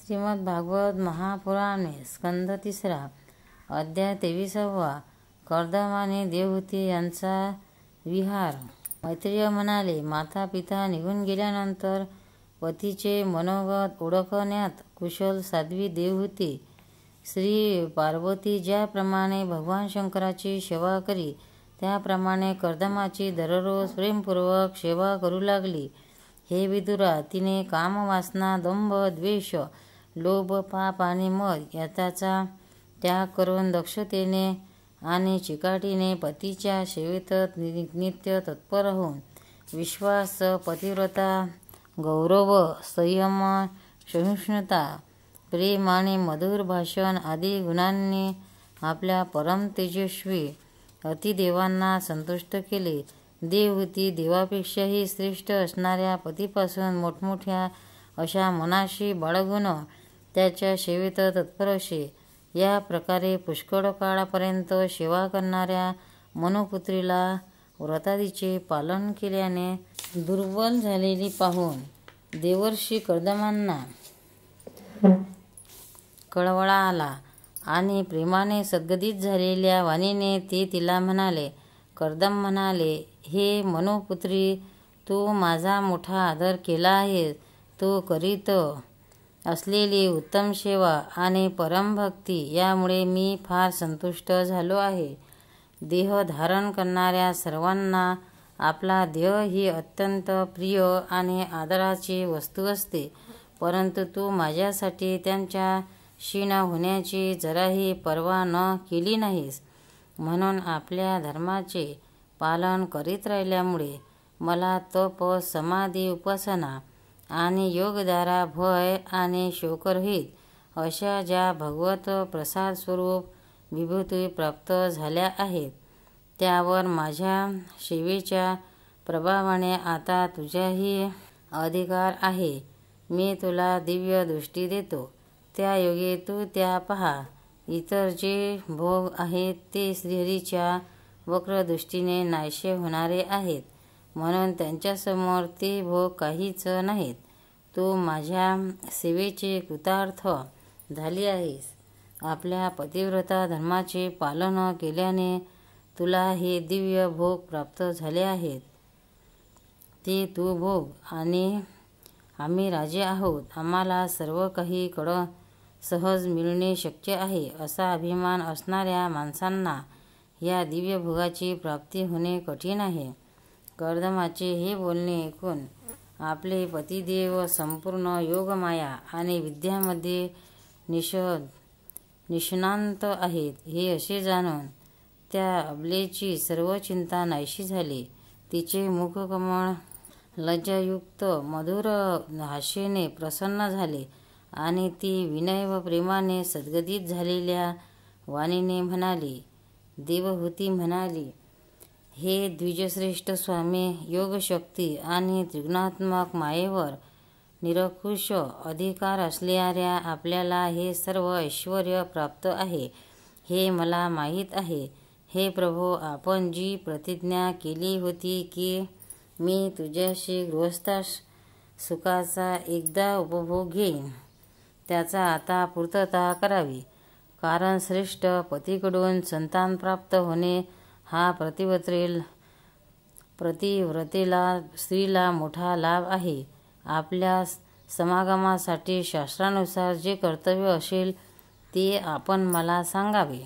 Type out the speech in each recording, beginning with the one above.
श्रीमद भागवत महापुराणे स्कंद 3 अध्याय 23 कर्दम आणि देवहूती यांचा विहार। मैत्रेय म्हणाले, माता पिता निघून गेल्यानंतर पतीचे मनोगत ओळखण्यात कुशल साध्वी देवहूती श्री पार्वती ज्याप्रमाणे भगवान शंकराची सेवा करी त्याप्रमाणे कर्दमाची दररोज प्रेमपूर्वक सेवा करू लागली। हे विदुरा, तिने काम, वासना, दंभ, द्वेष, लोभ, पाप आणि मद याचा त्याग करून दक्षतेने आणि चिकाटीने पतीच्या सेवेत नित्य तत्पर होऊन विश्वास, पतिव्रता, गौरव, संयम, सहिष्णुता, प्रेम आणि मधुर भाषण आदी गुणांनी आपल्या परम तेजस्वी अतिदेवांना संतुष्ट केले। देवहूती देवापेक्षाही श्रेष्ठ असणाऱ्या पतीपासून मोठमोठ्या अशा मनाशी बाळगून त्याच्या सेवेत तत्पर असे। या प्रकारे पुष्कळ काळापर्यंत सेवा करणाऱ्या मनुपुत्रीला व्रतादीचे पालन केल्याने दुर्बल झालेली पाहून देवर्षी कर्दमांना कळवळा आला आणि प्रेमाने सद्गदित झालेल्या वाणीने ते तिला म्हणाले। कर्दम म्हणाले, हे मनुपुत्री, तू माझा मोठा आदर केला आहेस। तू करीत असलेली उत्तम सेवा आणि परमभक्ती यामुळे मी फार संतुष्ट झालो आहे। देह धारण करणाऱ्या सर्वांना आपला देह ही अत्यंत प्रिय आणि आदराची वस्तू असते, परंतु तू माझ्यासाठी त्यांच्या क्षीण होण्याची जराही पर्वा न केली नाहीस। म्हणून आपल्या धर्माचे पालन करीत राहिल्यामुळे मला तप, समाधी, उपासना आणि योगद्वारा भय आणि शोकरहित अशा ज्या भगवत प्रसाद स्वरूप विभूती प्राप्त झाल्या आहेत, त्यावर माझ्या सेवेच्या प्रभावाने आता तुझाही अधिकार आहे। मी तुला दिव्य दृष्टी देतो, त्या योगे तू त्या पहा। इतर जे भोग आहेत ते श्रीहरीच्या वक्र दृष्टीने नाहीसे होणारे आहेत, म्हणून त्यांच्यासमोर ते भोग काहीच नाहीत। तू माझ्या सेवेचे कृतार्थ झाली आहेस। आपल्या पतिव्रता धर्माचे पालन केल्याने तुला हे दिव्य भोग प्राप्त झाले आहेत। ते तू भोग आणि आम्ही राजे आहोत, आम्हाला सर्व काही सहज मिळणे शक्य आहे असा अभिमान असणाऱ्या माणसांना या दिव्य भोगाची प्राप्ती होणे कठीण आहे। कर्दमाचे हे बोलणे ऐकून आपले पतिदेव संपूर्ण योगमाया आणि विद्यामध्ये निष्णात आहेत हे असे जाणून त्या अबलेची सर्व चिंता नाहीशी झाली। तिचे मुखकमळ लज्जायुक्त मधुर हास्याने प्रसन्न झाले आणि ती विनय व प्रेमाने सद्गदित झालेल्या वाणीने म्हणाली। देवहूती म्हणाली, हे द्विजश्रेष्ठ स्वामी, योगशक्ती आणि त्रिगुणात्मक मायेवर निरंकुश अधिकार असणाऱ्या आपल्याला हे सर्व ऐश्वर्य प्राप्त आहे हे मला माहीत आहे। हे प्रभो, आपण जी प्रतिज्ञा केली होती की मी तुझ्याशी गृहस्थ सुखाचा एकदा उपभोग घेईन, त्याचा आता पूर्तता करावी। कारण श्रेष्ठ पतीकडून संतान प्राप्त होणे हा पतिव्रतेला स्त्रीला मोठा लाभ आहे। आपल्या समागमासाठी शास्त्रानुसार जे कर्तव्य असेल ते आपण मला सांगावे,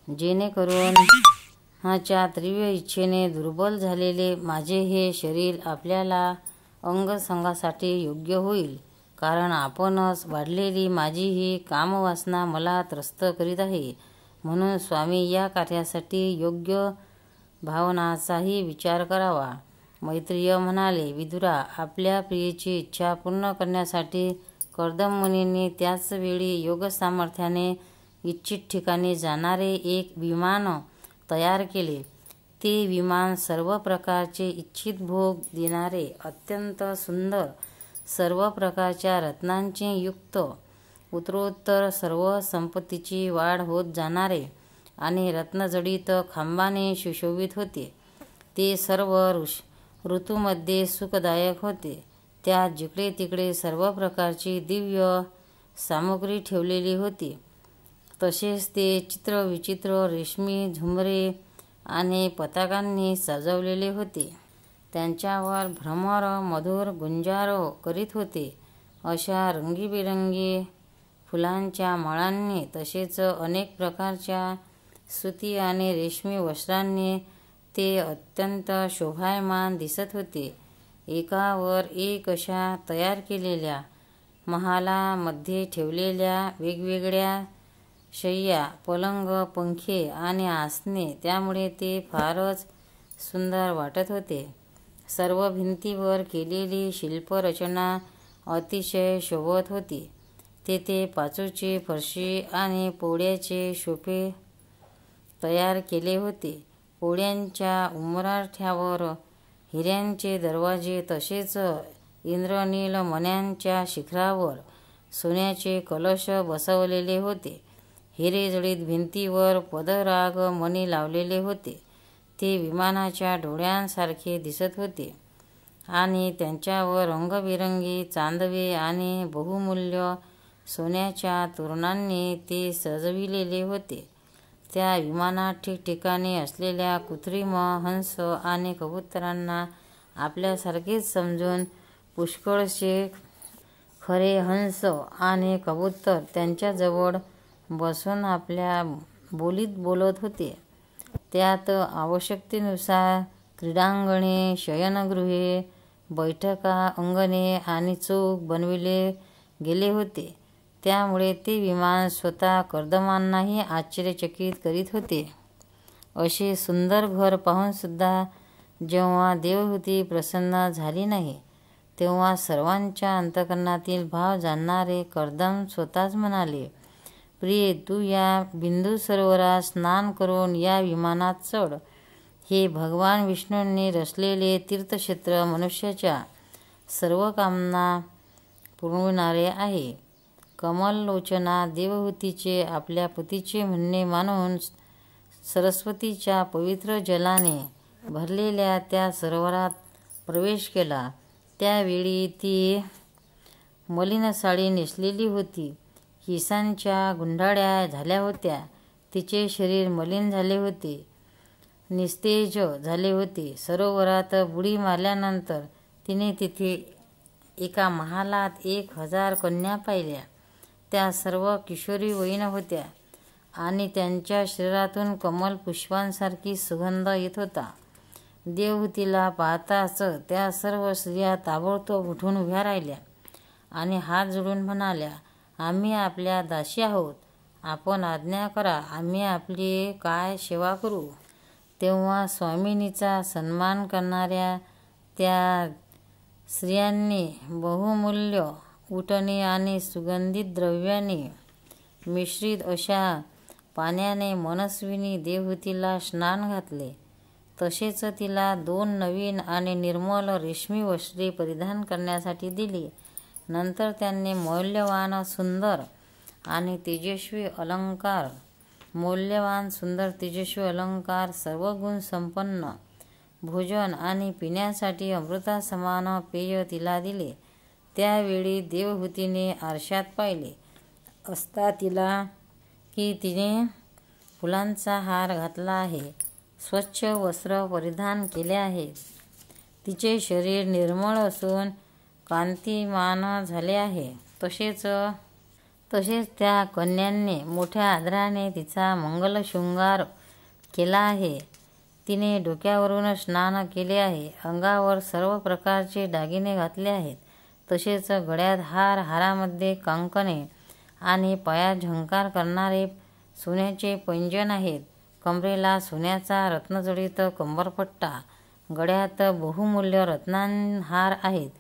जेणेकरून च्या तीव्र इच्छेने दुर्बल झालेले माझे हे शरीर आपल्याला अंगसंगासाठी योग्य होईल। कारण आपणच वाढलेली माझी ही कामवासना मला त्रस्त करीत आहे। म्हणून स्वामी, या कार्यासाठी योग्य भावनाचाही विचार करावा। मैत्रेय म्हणाले, विदुरा, आपल्या प्रियेची इच्छा पूर्ण करण्यासाठी कर्दम मुनींनी त्याच वेळी योगसामर्थ्याने इच्छित ठिकाणी जाणारे एक विमान तयार केले। ते विमान सर्व प्रकारचे इच्छित भोग देणारे, अत्यंत सुंदर, सर्व प्रकारच्या रत्नांचे युक्त, उत्तरोत्तर सर्व संपत्तीची वाढ होत जाणारे आणि रत्नजडित खांबाने सुशोभित होते। ते सर्व ऋतूमध्ये सुखदायक होते। त्यात जिकडे तिकडे सर्व प्रकारची दिव्य सामग्री ठेवलेली होती. तसेच ते चित्रविचित्र रेशमी झुमरे आणि पताकांनी सजवलेले होते. त्यांच्यावर भ्रमर मधुर गुंजारो करीत होते. अशा रंगीबेरंगी फुलांच्या माळांनी तसेच अनेक प्रकारच्या सुती आणि रेशमी वस्त्रांनी ते अत्यंत शोभायमान दिसत होते. एकावर एक अशा तयार केलेल्या महालामध्ये ठेवलेल्या वेगवेगळ्या शय्या, पलंग, पंखे आणि आसने, त्यामुळे ते फारच सुंदर वाटत होते. सर्व भिंतीवर केलेली शिल्परचना अतिशय शोभत होती. तेथे पाचूची फरशी आणि पोळ्याचे सोफे तयार केले होते. पोळ्यांच्या उंबरठ्यावर हिऱ्यांचे दरवाजे तसेच इंद्रनील मण्यांच्या शिखरावर सोन्याचे कलश बसवलेले होते. हिरे जडित भिंतीवर पदराग मणी लावलेले होते. ते विमानाच्या डोळ्यांसारखे दिसत होते आणि त्यांच्यावर रंगबिरंगी चांदवे आणि बहुमूल्य सोन्याच्या तोरणांनी ते सजविलेले होते. त्या विमानात ठिकठिकाणी असलेल्या कृत्रिम हंस आणि कबुतरांना आपल्यासारखेच समजून पुष्कळसे खरे हंस आणि कबूतर त्यांच्याजवळ बसून आपल्या बोलीत बोलत होते. त्यात आवश्यकतेनुसार क्रीडांगणे, शयनगृहे, बैठका, अंगणे आणि चौक बनविले गेले होते. त्यामुळे ते विमान स्वतः कर्दमांनाही आश्चर्यचकित करीत होते. असे सुंदर घर पाहूनसुद्धा जेव्हा देवहूती प्रसन्न झाली नाही, तेव्हा सर्वांच्या अंतःकरणातील भाव जाणणारे कर्दम स्वतःच म्हणाले, प्रिये, तू या बिंदू सरोवरात स्नान करून या विमानात चढ. हे भगवान विष्णूंनी रचलेले तीर्थक्षेत्र मनुष्याच्या सर्व कामना पुरविणारे आहे. कमललोचना देवहूतीचे आपल्या पतीचे म्हणणे मानून सरस्वतीच्या पवित्र जलाने भरलेल्या त्या सरोवरात प्रवेश केला. त्यावेळी ती मलिन साडी नेसलेली होती. केसांच्या गुंडाळ्या झाल्या होत्या. तिचे शरीर मलिन झाले होते, निस्तेज झाले होते. सरोवरात बुडी मारल्यानंतर तिने तिथे एका महालात 1000 कन्या पाहिल्या. त्या सर्व किशोरीवयीन होत्या आणि त्यांच्या शरीरातून कमल पुष्पांसारखी सुगंध येत होता. देवहूतीला पाहताच त्या सर्व स्त्रिया ताबडतोब उठून उभ्या राहिल्या आणि हात जोडून म्हणाल्या, आम्ही आपल्या दासी आहोत. आपण आज्ञा करा, आम्ही आपली काय सेवा करू. तेव्हा स्वामिनीचा सन्मान करणाऱ्या त्या स्त्रियांनी बहुमूल्य उटणी आणि सुगंधित द्रव्यांनी मिश्रित अशा पाण्याने मनस्विनी देवहूतीला स्नान घातले. तसेच तिला 2 नवीन आणि निर्मल रेशमी वस्त्रे परिधान करण्यासाठी दिली. नंतर त्यांनी मौल्यवान सुंदर तेजस्वी अलंकार, सर्व गुण संपन्न भोजन आणि पिण्यासाठी अमृतासमान पेय तिला दिले. त्यावेळी देवहूतीने आरशात पाहिले असता तिला की तिने फुलांचा हार घातला आहे, स्वच्छ वस्त्र परिधान केले आहे. तिचे शरीर निर्मळ असून कांतिमान झाले आहे. तसेच त्या कन्यांनी मोठ्या आदराने तिचा मंगलशृंगार केला आहे. तिने डोक्यावरून स्नान केले आहे, अंगावर सर्व प्रकारचे दागिने घातले आहेत. तसेच गळ्यात हार, हारामध्ये कंकणे आणि पायात झंकार करणारे सोन्याचे पैंजण आहेत. कमरेला सोन्याचा रत्नजडित कंबरपट्टा, गळ्यात बहुमूल्य रत्नहार आहेत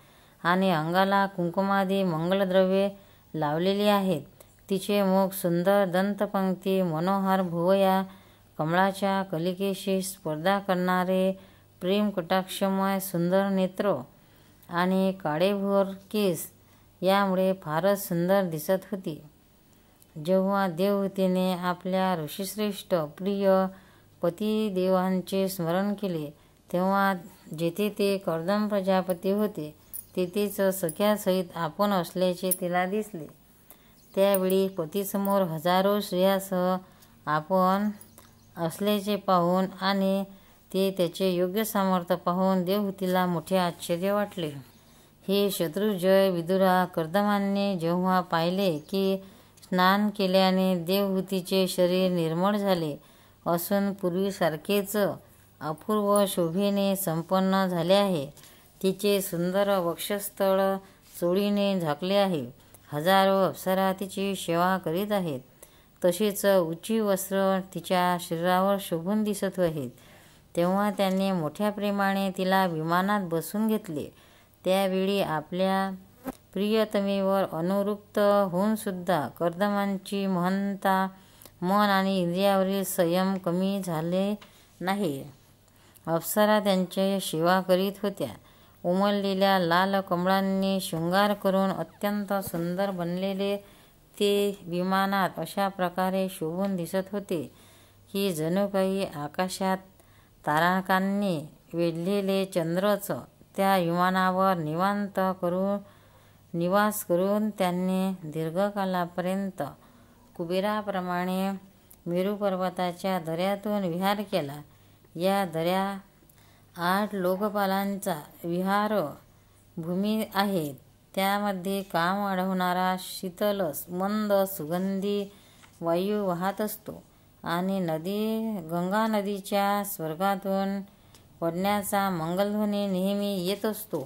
आणि अंगाला कुंकुमादी मंगलद्रव्ये लावलेली आहेत. तिचे मुख सुंदर दंतपंक्ती, मनोहर भुवया, कमळाच्या कलिकेशी स्पर्धा करणारे प्रेम कटाक्षमय सुंदर नेत्र आणि काळेभोर केस यामुळे फारच सुंदर दिसत होती. जेव्हा देवहूतीने आपल्या ऋषीश्रेष्ठ प्रिय पतिदेवांचे स्मरण केले, तेव्हा जेथे ते कर्दम प्रजापती होते तेथेच सख्यासहित आपण असल्याचे तिला दिसले. त्यावेळी पतीसमोर हजारो स्त्रियांसह आपण असल्याचे पाहून आणि ते त्याचे योग्य सामर्थ्य पाहून देवहूतीला मोठे आश्चर्य वाटले. हे शत्रुंजय विदुरा, कर्दमाने जेव्हा पाहिले की स्नान केल्याने देवहूतीचे शरीर निर्मळ झाले असून पूर्वीसारखेच अपूर्व शोभेने संपन्न झाले आहे, तिचे सुंदर वक्षस्थळ चोळीने झाकले आहे, हजारो अप्सरा तिची सेवा करीत आहेत, तशीच उंची वस्त्र तिच्या शरीरावर शोभून दिसत आहेत, तेव्हा त्यांनी मोठ्या प्रेमाने तिला विमानात बसून घेतले. त्यावेळी आपल्या प्रियतमेवर अनुरक्त होऊन सुद्धा कर्दमांची महंता मन आणि इंद्रियावरील संयम कमी झाले नाही. अप्सरा त्यांची सेवा करीत होत्या. उमललेल्या लाल कमळांनी शृंगार करून अत्यंत सुंदर बनलेले ते विमानात अशा प्रकारे शोभून दिसत होते की जणू काही आकाशात तारकांनी वेढलेले चंद्रच त्या विमानावर निवास करून त्यांनी दीर्घकालापर्यंत कुबेराप्रमाणे मेरू पर्वताच्या दऱ्यातून विहार केला. या दऱ्या 8 लोकपालांचा विहार भूमी आहेत. त्यामध्ये काम वाढवणारा शीतल मंद सुगंधी वायू वाहत असतो आणि गंगा नदीच्या स्वर्गातून पडण्याचा मंगलध्वनी नेहमी येत असतो.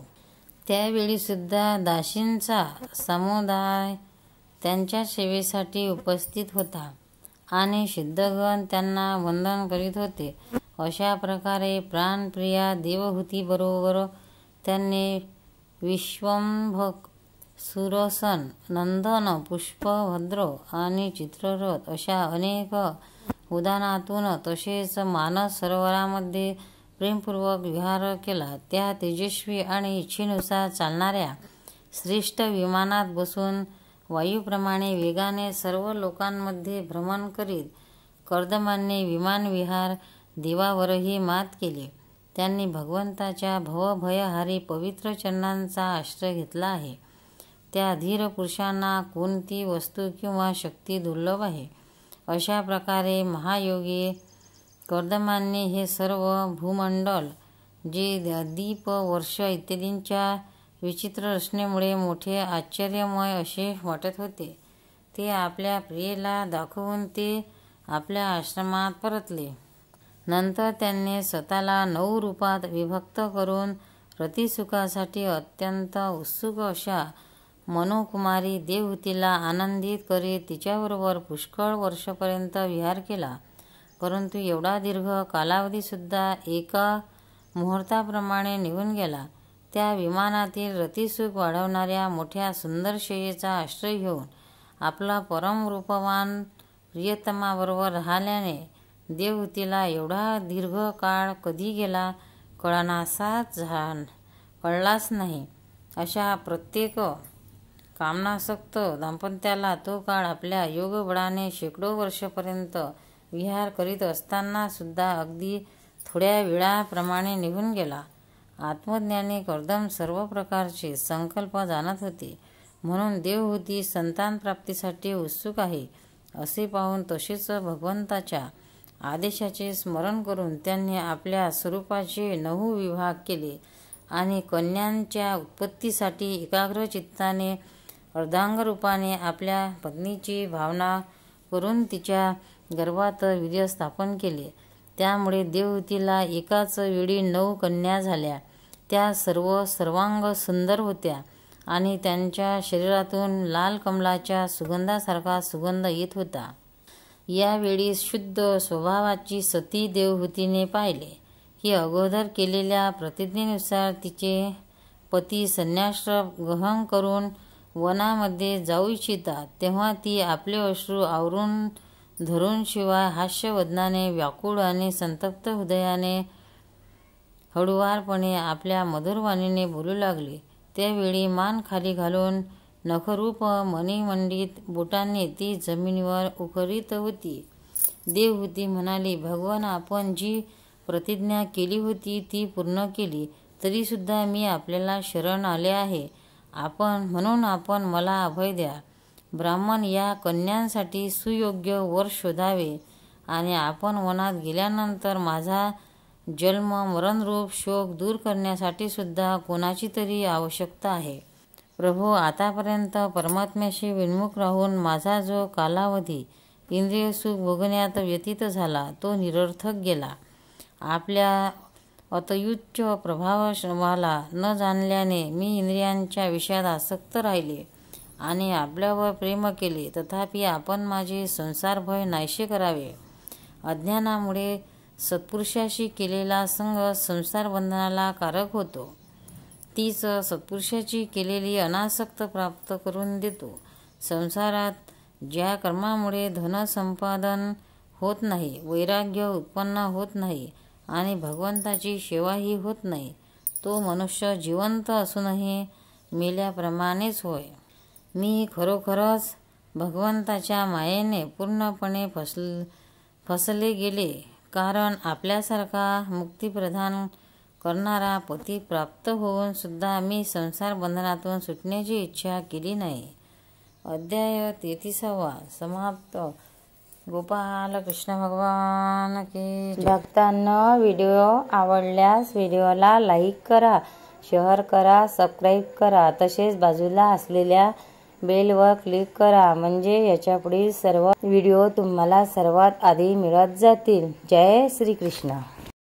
त्यावेळी सुद्धा दासींचा समुदाय त्यांच्या सेवेसाठी उपस्थित होता आणि सिद्धगण त्यांना वंदन करीत होते. अशा प्रकारे प्राणप्रिया देवहूतीबरोबर त्यांनी विश्वंभक, सुरसन, नंदन, पुष्पभद्र आणि चित्ररथ अशा अनेक उद्यानातून तसेच मानस सरोवरामध्ये प्रेमपूर्वक विहार केला. त्या तेजस्वी आणि इच्छेनुसार चालणाऱ्या श्रेष्ठ विमानात बसून वायूप्रमाणे वेगाने सर्व लोकांमध्ये भ्रमण करीत कर्दमांनी विमानविहार देवावरही मात केली. त्यांनी भगवंताच्या भवभयहारी पवित्र चरणांचा आश्रय घेतला आहे. त्या धीर पुरुषांना कोणती वस्तू किंवा शक्ती दुर्लभ आहे. अशा प्रकारे महायोगी कर्दमांनी हे सर्व भूमंडल, जे दीप, वर्ष इत्यादींच्या विचित्र रचनेमुळे मोठे आश्चर्यमय असे वाटत होते, ते आपल्या प्रियेला दाखवून ते आपल्या आश्रमात परतले. नंतर त्यांनी स्वतःला 9 रूपात विभक्त करून रतिसुखासाठी अत्यंत उत्सुक अशा मनोकुमारी देवहूतीला आनंदित करीत तिच्याबरोबर पुष्कळ वर्षापर्यंत विहार केला. परंतु एवढा दीर्घ कालावधीसुद्धा एका मुहूर्ताप्रमाणे निघून गेला. त्या विमानातील रतिसुख वाढवणाऱ्या मोठ्या सुंदर शय्येचा आश्रय घेऊन आपला परम रूपवान प्रियतमाबरोबर राहिल्याने देवहूतीला एवढा दीर्घ काळ कधी गेला कळलाच नाही. अशा प्रत्येक कामनासक्त दाम्पत्याला तो काळ आपल्या योगबळाने शेकडो वर्षापर्यंत विहार करीत असताना सुद्धा अगदी थोड्या वेळाप्रमाणे निघून गेला. आत्मज्ञानी कर्दम सर्व प्रकारचे संकल्प जाणत होते, म्हणून देवहूती संतानप्राप्तीसाठी उत्सुक आहे असे पाहून तसेच भगवंताच्या आदेशाचे स्मरण करून त्यांनी आपल्या स्वरूपाचे 9 विभाग केले आणि कन्यांच्या उत्पत्तीसाठी एकाग्र चित्ताने अर्धांगरूपाने आपल्या पत्नीची भावना करून तिच्या गर्भात वीर्य स्थापन केले. त्यामुळे देवहूतीला एकाच वेळी 9 कन्या झाल्या. त्या सर्वांग सुंदर होत्या आणि त्यांच्या शरीरातून लाल कमलाच्या सुगंधासारखा सुगंध येत होता. यावेळी शुद्ध स्वभावाची सती देवहूतीने पाहिले की अगोदर केलेल्या प्रतिज्ञेनुसार तिचे पती संन्यासाश्रम ग्रहण करून वनामध्ये जाऊ इच्छितात, तेव्हा ती आपले अश्रू आवरून धरून शिवाय हास्यवदनाने, व्याकुळ आणि संतप्त हृदयाने हळुवारपणे आपल्या मधुरवाणीने बोलू लागली. त्यावेळी मान खाली घालून नखरूप मणिमंडित बोटांनी ती जमिनीवर उकरीत होती. देवहूती म्हणाली, भगवान, आपण जी प्रतिज्ञा केली होती ती पूर्ण केली, तरी सुद्धा मी आपल्याला शरण आले आहे. म्हणून आपण मला अभय द्या. ब्राह्मण या कन्यांसाठी सुयोग्य वर शोधावे आणि आपण वनात गेल्यानंतर माझा जन्म मरणरूप शोक दूर करण्यासाठी सुद्धा कोणाची तरी आवश्यकता आहे. प्रभू, आतापर्यंत परमात्म्याशी विन्मुख राहून माझा जो कालावधी इंद्रिय सुख भोगण्यात व्यतीत झाला तो निरर्थक गेला. आपल्या अतयुच्च प्रभावाला न जाणल्याने मी इंद्रियांच्या विषयात आसक्त राहिले आणि आपल्यावर प्रेम केले. तथापि आपण माझे संसार भय नाहीसे करावे. अज्ञानामुळे सत्पुरुषाशी केलेला संग संसार बंधनाला कारक होतो. तीच सत्पुरुषाची केलेली अनासक्त प्राप्त करून देतो. संसारात ज्या कर्मामुळे धन संपादन होत नाही, वैराग्य उत्पन्न होत नाही आणि भगवंताची सेवाही होत नाही, तो मनुष्य जिवंत असूनही मेल्याप्रमाणेच होय. मी खरोखरच भगवंताच्या मायेने पूर्णपणे फसले गेले, कारण आपल्यासारखा मुक्तिप्रदान करणारा पती प्राप्त होऊन सुद्धा मी संसार बंधनातून सुटण्याची इच्छा केली नाही. अध्याय 33 समाप्त. गोपाल कृष्ण भगवान की जय. भक्तांनो, व्हिडिओ आवडल्यास व्हिडिओला लाईक करा, शेअर करा, सबस्क्राईब करा. तसेच बाजूला असलेल्या बेलवर क्लिक करा, म्हणजे याच्यापुढील सर्व व्हिडिओ तुम्हाला सर्वात आधी मिळत जातील. जय श्री कृष्ण.